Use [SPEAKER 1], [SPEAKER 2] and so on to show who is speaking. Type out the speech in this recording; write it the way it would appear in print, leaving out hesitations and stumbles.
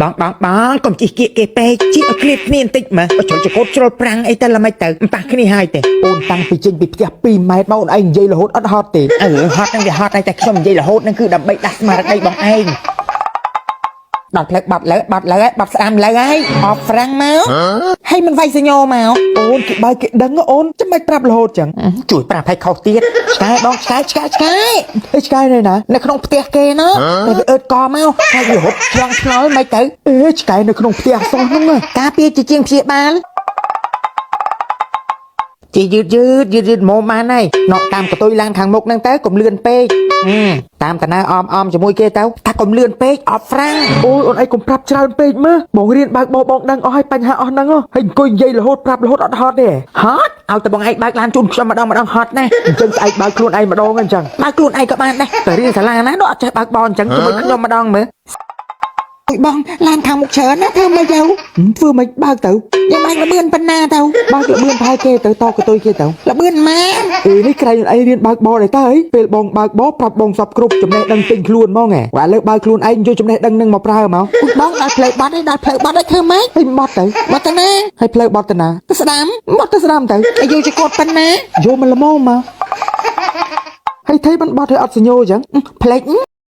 [SPEAKER 1] បងកុំជិះគៀកគេពេកជិះឲ្យឃ្លាតគ្នាបន្តិចមើលបើចូលចកូតជ្រុលប្រាំងអីតែល្មិចទៅប៉ះគ្នាហើយទេអូនតាំងពីចេញពីផ្ទះ2ម៉ែត្រមកអូនឯងនិយាយរហូតអត់ហត់ទេហត់ហ្នឹងវាហត់តែខ្ញុំនិយាយរហូតហ្នឹងគឺដើម្បីដាស់ស្មារតីបងឯងដល់ផ្លូវបាត់លើហើយបាត់ស្ដាំលើហើយអបហ្វ្រាំងមកហើយមិនវាយសញ្ញោមកអូនគេបើគេដឹងអូនចាំមិនប្រាប់រហូតចឹងជួយប្រាប់ឲ្យខុសទៀតឆ្កែបងឆ្កែឆ្កែនៅណានៅក្នុងផ្ទះគេណាតែវាអើតកមកហើយវារត់ឆ្លងឆ្ងល់មិនទៅឆ្កែនៅក្នុងផ្ទះសោះហ្នឹងការពារជាជាងព្យាបាលជាយឺតមកបានហើយណក់តាមកតុយឡើងខាងមុខហ្នឹងទៅកុំលឿនពេកតាមតាណើអមជាមួយគេទៅថាកុំលឿនពេកអត់ហ្វ្រាំងអូយអូនឯងកុំប្រាប់ច្រើនពេកមើលបងរៀនបើកបោបងដឹងអស់ហើយបញ្ហាអស់ហ្នឹងហើយអង្គុយនិយាយរហូតប្រាប់រហូតអត់ហត់ទេហត់ឲ្យតែបងឯងបើកឡានជូនខ្ញុំម្ដងហត់ណាអញ្ចឹងស្អែកបើកខ្លួនឯងម្ដងអញ្ចឹងបើកខ្លួនឯងក៏បានដែរតែរៀនសាលាណានោះអត់ចេះបើកបោអញ្ចឹងជាមួយខ្ញុំម្ដងមើលអុយបងឡានខាងមុខច្រើនណាធ្វើមិនទៅធ្វើមិនបើកទៅយ៉ាងម៉េចលបឿនប៉ុណ្ណាទៅបើកលបឿនផែគេទៅតកតុយគេទៅលបឿនម៉ានេះក្រែងអីរៀនបើកបោដែរតើពេលបងបើកបោប្រាប់បងសពគ្រប់ចំណេះដឹងពេញខ្លួនហ្មងហ៎បើលើបើកខ្លួនឯងយកចំណេះដឹងនឹងមកប្រើមកបងដល់ផ្លូវបាត់ហើយដល់ផ្លូវបាត់ហើយធ្វើម៉េចហើយបាត់ទៅណាហើយផ្លូវបាត់ទៅណាទៅស្ដាំបាត់ទៅស្ដាំទៅឲ្យយកចកតប៉ុណ្ណាយកមកល្មមមកហើយថៃបានបាត់ហើយអត់សញ្ញោអញ្ចឹងផ្លេច